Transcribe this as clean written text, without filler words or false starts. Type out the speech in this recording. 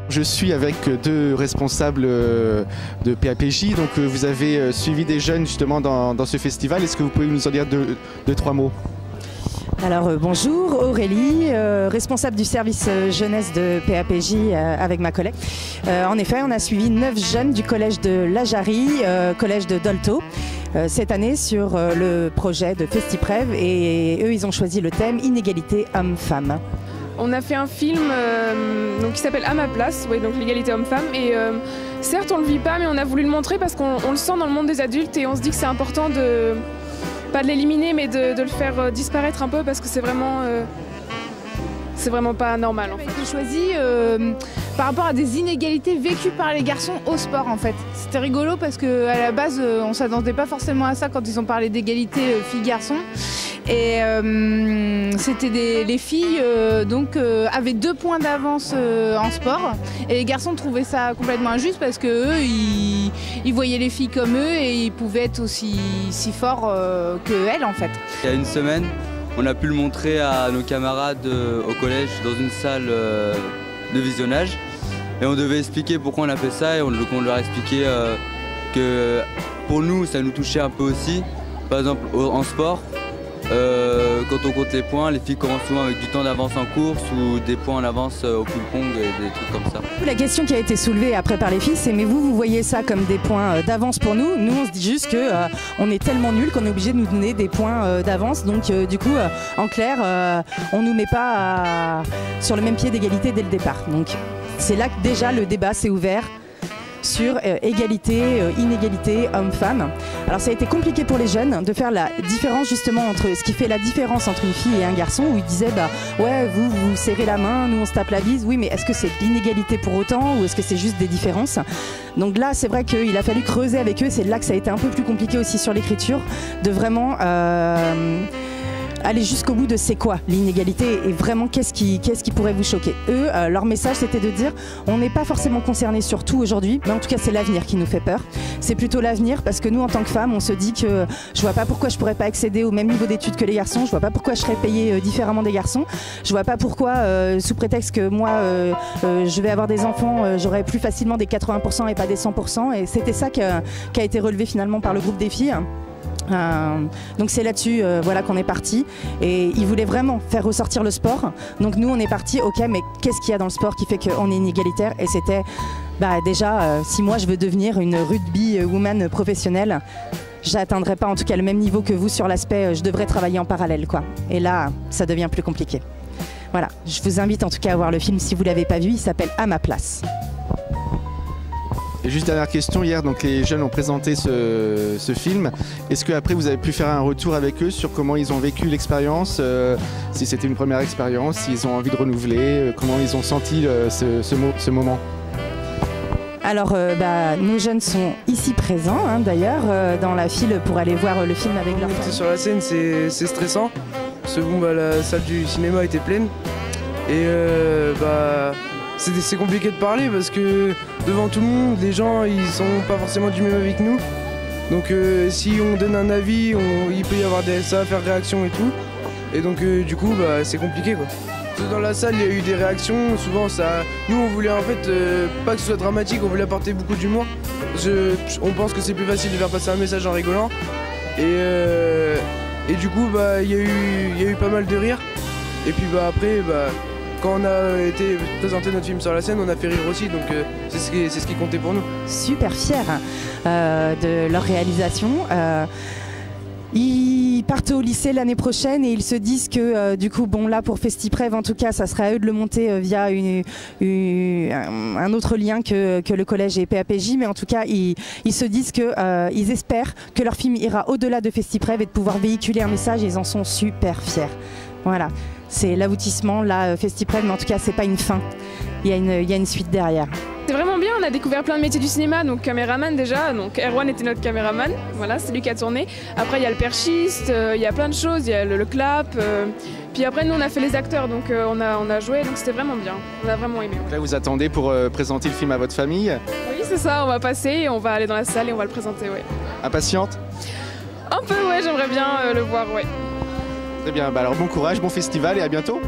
Je suis avec deux responsables de PAPJ, donc vous avez suivi des jeunes justement dans ce festival. Est-ce que vous pouvez nous en dire deux, trois mots? Alors bonjour, Aurélie, responsable du service jeunesse de PAPJ avec ma collègue. En effet, on a suivi 9 jeunes du collège de La Jarrie, collège de Dolto, cette année sur le projet de FestiPrev, et eux ils ont choisi le thème inégalité homme-femme. On a fait un film qui s'appelle À ma place, donc l'égalité homme-femme, et certes on le vit pas, mais on a voulu le montrer parce qu'on le sent dans le monde des adultes et on se dit que c'est important de pas de l'éliminer, mais de le faire disparaître un peu parce que c'est vraiment pas normal. En fait. J'ai choisi par rapport à des inégalités vécues par les garçons au sport en fait. C'était rigolo parce qu'à la base on s'attendait pas forcément à ça quand ils ont parlé d'égalité filles-garçons. Et c'était les filles avaient 2 points d'avance en sport et les garçons trouvaient ça complètement injuste parce que eux ils voyaient les filles comme eux et ils pouvaient être aussi si forts qu'elles en fait. Il y a une semaine, on a pu le montrer à nos camarades au collège dans une salle de visionnage et on devait expliquer pourquoi on a fait ça et on leur a expliqué que pour nous ça nous touchait un peu aussi. Par exemple en sport, quand on compte les points, les filles commencent souvent avec du temps d'avance en course ou des points en avance au ping-pong et des trucs comme ça. La question qui a été soulevée après par les filles, c'est mais vous voyez ça comme des points d'avance pour nous? Nous on se dit juste que on est tellement nuls qu'on est obligé de nous donner des points d'avance, donc du coup en clair on nous met pas sur le même pied d'égalité dès le départ. Donc c'est là que déjà le débat s'est ouvert sur égalité, inégalité, homme-femme. Alors ça a été compliqué pour les jeunes de faire la différence justement entre ce qui fait la différence entre une fille et un garçon, où ils disaient bah ouais vous serrez la main, nous on se tape la bise, oui mais est-ce que c'est l'inégalité pour autant ou est-ce que c'est juste des différences? Donc là c'est vrai qu'il a fallu creuser avec eux, c'est là que ça a été un peu plus compliqué aussi sur l'écriture, de vraiment aller jusqu'au bout de c'est quoi l'inégalité et vraiment qu'est-ce qui pourrait vous choquer. Eux, leur message c'était de dire on n'est pas forcément concernés sur tout aujourd'hui, mais en tout cas c'est l'avenir qui nous fait peur. C'est plutôt l'avenir parce que nous en tant que femmes on se dit que je vois pas pourquoi je pourrais pas accéder au même niveau d'études que les garçons, je vois pas pourquoi je serais payée différemment des garçons, je vois pas pourquoi sous prétexte que moi je vais avoir des enfants, j'aurai plus facilement des 80% et pas des 100%, et c'était ça qui a été relevé finalement par le groupe des filles. Donc c'est là-dessus voilà qu'on est parti et ils voulaient vraiment faire ressortir le sport, donc nous on est parti ok mais qu'est-ce qu'il y a dans le sport qui fait qu'on est inégalitaire, et c'était déjà si moi je veux devenir une rugby woman professionnelle, j'atteindrai pas en tout cas le même niveau que vous sur l'aspect je devrais travailler en parallèle quoi, et là ça devient plus compliqué. Voilà, je vous invite en tout cas à voir le film si vous l'avez pas vu, il s'appelle À ma place. Et juste dernière question, hier donc les jeunes ont présenté ce film. Est-ce qu'après vous avez pu faire un retour avec eux sur comment ils ont vécu l'expérience, si c'était une première expérience, s'ils ont envie de renouveler, comment ils ont senti ce moment? Alors nos jeunes sont ici présents d'ailleurs dans la file pour aller voir le film avec leur famille. Sur la scène c'est stressant, parce que la salle du cinéma était pleine et c'est compliqué de parler parce que devant tout le monde, les gens ils sont pas forcément du même avec nous. Donc si on donne un avis, il peut y avoir ça va faire réaction et tout. Et donc du coup c'est compliqué quoi. Dans la salle il y a eu des réactions, souvent nous on voulait en fait pas que ce soit dramatique, on voulait apporter beaucoup d'humour. On pense que c'est plus facile de faire passer un message en rigolant. Et du coup il y a eu pas mal de rires. Et puis après quand on a été présenter notre film sur la scène, on a fait rire aussi, donc c'est ce qui comptait pour nous. Super fiers de leur réalisation. Ils partent au lycée l'année prochaine et ils se disent que du coup bon là pour FestiPrev en tout cas ça serait à eux de le monter via un autre lien que le collège et PAPJ, mais en tout cas ils se disent que ils espèrent que leur film ira au-delà de FestiPrev et de pouvoir véhiculer un message, et ils en sont super fiers. Voilà, c'est l'aboutissement, là, FestiPrev, mais en tout cas, c'est pas une fin. Il y a une suite derrière. C'est vraiment bien, on a découvert plein de métiers du cinéma, donc caméraman déjà, donc Erwan était notre caméraman, voilà, c'est lui qui a tourné. Après il y a le perchiste, il y a plein de choses, il y a le clap, puis après nous on a fait les acteurs, donc on a joué, donc c'était vraiment bien, on a vraiment aimé. Donc là vous attendez pour présenter le film à votre famille? Oui c'est ça, on va passer, on va aller dans la salle et on va le présenter, ouais. Impatiente? Un peu ouais, j'aimerais bien le voir, ouais. Très bien, alors bon courage, bon festival et à bientôt.